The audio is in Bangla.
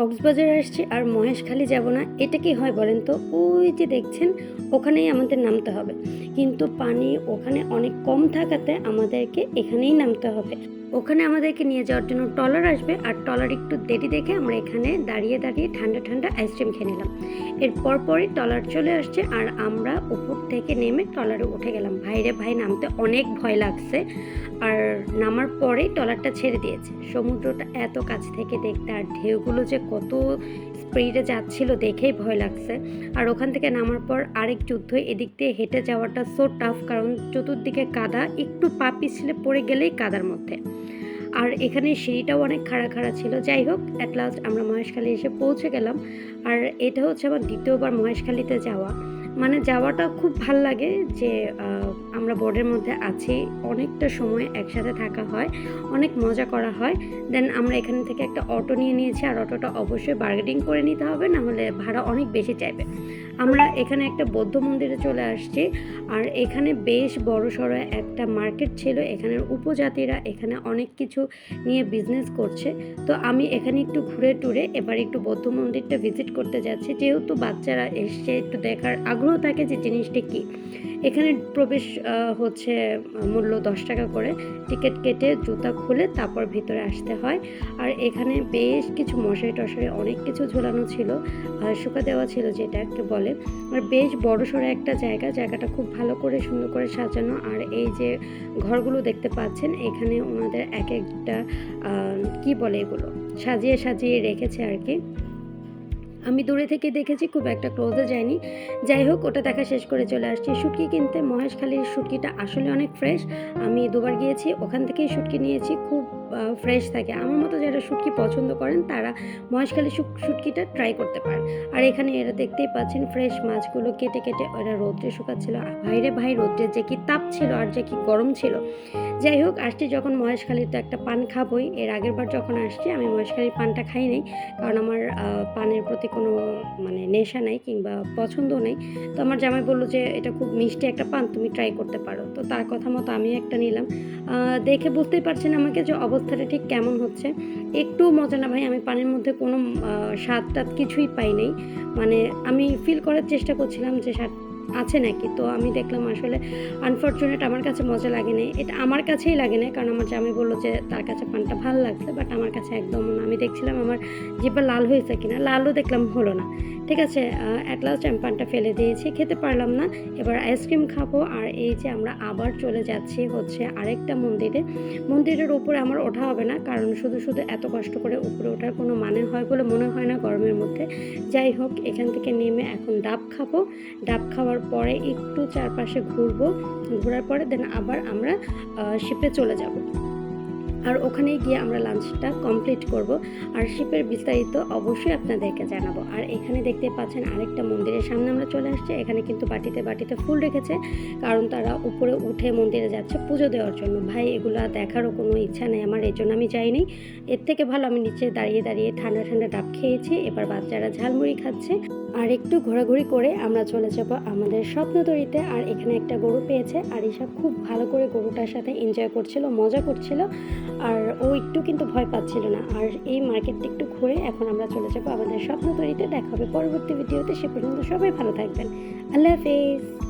কক্সবাজার আসছি আর মহেশখালী যাব না, এটা কি হয় বলেন তো? ওই যে দেখছেন, ওখানেই আমাদের নামতে হবে। কিন্তু পানি ওখানে অনেক কম থাকাতে আমাদেরকে এখানেই নামতে হবে। ওখানে আমাদেরকে নিয়ে যাওয়ার জন্য ট্রলার আসবে, আর ট্রলার একটু দেরি দেখে আমরা এখানে দাঁড়িয়ে দাঁড়িয়ে ঠান্ডা ঠান্ডা আইসক্রিম খেয়ে নিলাম। এর পরপরই ট্রলার চলে আসছে আর আমরা উপর থেকে নেমে ট্রলারে উঠে গেলাম। ভাইরে ভাই, নামতে অনেক ভয় লাগছে। আর নামার পরেই ট্রলারটা ছেড়ে দিয়েছে। সমুদ্রটা এত কাছ থেকে দেখতে, আর ঢেউগুলো যে কত স্পিডে যাচ্ছিল দেখেই ভয় লাগছে। আর ওখান থেকে নামার পর আরেক যুদ্ধ, এদিক দিয়ে হেঁটে যাওয়াটা সো টাফ, কারণ চতুর্দিকে কাদা, একটু পা পিছলে পড়ে গেলেই কাদার মধ্যে। আর এখানে সিঁড়িটাও অনেক খাড়া খাড়া ছিল। যাই হোক, অ্যাট লাস্ট আমরা মহেশখালী এসে পৌঁছে গেলাম। আর এটা হচ্ছে আমার দ্বিতীয়বার মহেশখালীতে যাওয়া। মানে যাওয়াটা খুব ভাল লাগে যে আমরা বোর্ডের মধ্যে আছি, অনেকটা সময় একসাথে থাকা হয়, অনেক মজা করা হয়। দেন আমরা এখান থেকে একটা অটো নিয়ে নিয়েছি, আর অটোটা অবশ্যই বার্গেনিং করে নিতে হবে, না হলে ভাড়া অনেক বেশি চাইবে। আমরা এখানে একটা বৌদ্ধ মন্দিরে চলে আসছি, আর এখানে বেশ বড়সড় একটা মার্কেট ছিল। এখানের উপজাতিরা এখানে অনেক কিছু নিয়ে বিজনেস করছে। তো আমি এখানে একটু ঘুরে টুরে এবার একটু বৌদ্ধ মন্দিরটা ভিজিট করতে যাচ্ছি, যেহেতু বাচ্চারা এসছে, একটু দেখার আগ্রহ থাকে যে জিনিসটা কী। এখানে প্রবেশ হচ্ছে মূল্য 10 টাকা করে। টিকিট কেটে জুতা খুলে তারপর ভিতরে আসতে হয়। আর এখানে বেশ কিছু মশারি টশারি অনেক কিছু ঝোলানো ছিল, শুকা দেওয়া ছিল যেটাকে বলে। আর বেশ বড়সড় একটা জায়গাটা খুব ভালো করে সুন্দর করে সাজানো। আর এই যে ঘরগুলো দেখতে পাচ্ছেন, এখানে ওনাদের এক একটা কি বলে এগুলো, সাজিয়ে সাজিয়ে রেখেছে আর কি। আমি দূরে থেকে দেখেছি, খুব একটা ক্লোজে যাইনি। যাই হোক, ওটা দেখা শেষ করে চলে আসছি শুটকি কিনতে। মহেশখালীর শুটকিটা আসলে অনেক ফ্রেশ। আমি দুবার গিয়েছি, ওখান থেকেই শুটকি নিয়েছি, খুব ফ্রেশ থাকে। আমার মতো যারা শুটকি পছন্দ করেন তারা মহেশখালী শুটকিটা ট্রাই করতে পারেন। আর এখানে এরা দেখতেই পাচ্ছেন ফ্রেশ মাছগুলো কেটে কেটে ওরা রোদ্রে শুকাচ্ছিল। ভাইরে ভাই, রোদ্রে যে কি তাপ ছিল আর যে কি গরম ছিল। যাই হোক, আসছি যখন মহেশখালীতে একটা পান খাবই। এর আগের বার যখন আসছি আমি মহেশখালীর পানটা খাই নাই, কারণ আমার পানের প্রতি কোনো মানে নেশা নাই কিংবা পছন্দ নেই। তো আমার জামাই বললো যে এটা খুব মিষ্টি একটা পান, তুমি ট্রাই করতে পারো। তো তার কথা মতো আমি একটা নিলাম। দেখে বুঝতেই পারছেন আমাকে যে অবস্থাটা ঠিক কেমন হচ্ছে। একটু মজা না ভাই, আমি পানের মধ্যে কোনো স্বাদ টাদ কিছুই পাই নাই। মানে আমি ফিল করার চেষ্টা করছিলাম যে স্বাদ আছে নাকি। তো আমি দেখলাম আসলে আনফর্চুনেট, আমার কাছে মজা লাগে নাই। এটা আমার কাছেই লাগে না, কারণ আমার জামাই বললো যে তার কাছে পানটা ভালো লাগছে, বাট আমার কাছে একদম না। আমি দেখছিলাম আমার জিহ্বা লাল হয়েছে কিনা, লালও দেখলাম হলো না। ঠিক আছে, অ্যাট লাস্ট আমি পানটা ফেলে দিয়েছি, খেতে পারলাম না। এবার আইসক্রিম খাবো। আর এই যে আমরা আবার চলে যাচ্ছি হচ্ছে আরেকটা মন্দিরের উপরে আমার ওঠা হবে না, কারণ শুধু শুধু এত কষ্ট করে উপরে ওঠার কোনো মানে হয় বলে মনে হয় না গরমের মধ্যে। যাই হোক, এখান থেকে নেমে এখন ডাব খাবো। ডাব খাওয়ার পরে একটু চারপাশে ঘোরার পরে দেন আবার আমরা শিপে চলে যাব। আর ওখানে গিয়ে আমরা লাঞ্চটা কমপ্লিট করব। আর শিপের বিস্তারিত অবশ্যই আপনাদেরকে জানাবো। আর এখানে দেখতে পাচ্ছেন আরেকটা মন্দিরের সামনে আমরা চলে আসছি। এখানে কিন্তু বাটিতে বাটিতে ফুল রেখেছে, কারণ তারা উপরে উঠে মন্দিরে যাচ্ছে পুজো দেওয়ার জন্য। ভাই, এগুলো দেখারও কোনো ইচ্ছা নেই আমার, এই জন্য আমি যাইনি। এর থেকে ভালো আমি নিচে দাঁড়িয়ে দাঁড়িয়ে ঠান্ডা ঠান্ডা ডাব খেয়েছি। এবার বাচ্চারা ঝালমুড়ি খাচ্ছে। আর একটু ঘোরাঘুরি করে আমরা চলে যাব আমাদের স্বপ্নতরীতে। আর এখানে একটা গরু পেয়েছে, আর ঈশা খুব ভালো করে গরুটার সাথে এনজয় করছিল, মজা করছিল। আর ও একটু কিন্তু ভয় পাচ্ছিল না। আর এই মার্কেটটা একটু ঘুরে এখন আমরা চলে যাব আমাদের স্বপ্নতরীতে। দেখা হবে পরবর্তী ভিডিওতে। সে পর্যন্ত সবাই ভালো থাকবেন। আল্লাহ হাফেজ।